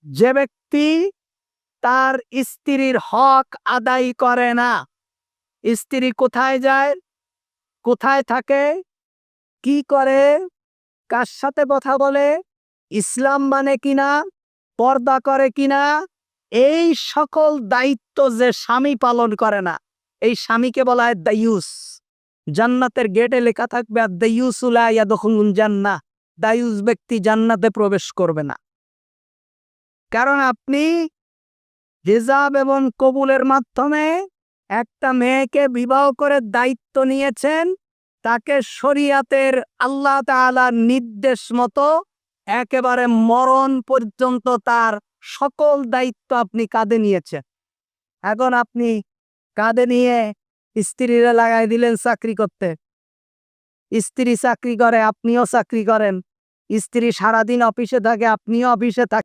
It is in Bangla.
যে ব্যক্তি তার স্ত্রীর হক আদায় করে না, স্ত্রী কোথায় যায়, কোথায় থাকে, কি করে, কার সাথে কথা বলে, ইসলাম মানে কিনা, পর্দা করে কিনা, এই সকল দায়িত্ব যে স্বামী পালন করে না, এই স্বামীকে বলা হয় দায়ুস। জান্নাতের গেটে লেখা থাকবে আর দায়ুসু লা ইয়াদখুলুল জান্নাহ, দায়ুস ব্যক্তি জান্নাতে প্রবেশ করবে না। কারণ আপনি হিজাব এবং কবুলের মাধ্যমে একটা মেয়েকে বিবাহ করে দায়িত্ব নিয়েছেন, তাকে শরীয়তের আল্লাহ তাআলার নির্দেশ মতো একেবারে মরণ পর্যন্ত তার সকল দায়িত্ব আপনি কাঁধে নিয়েছেন। এখন আপনি কাঁধে নিয়ে স্ত্রীরা লাগাই দিলেন চাকরি করতে। স্ত্রী চাকরি করে, আপনিও চাকরি করেন। স্ত্রী সারাদিন অফিসে থাকে, আপনিও অফিসে থাকেন।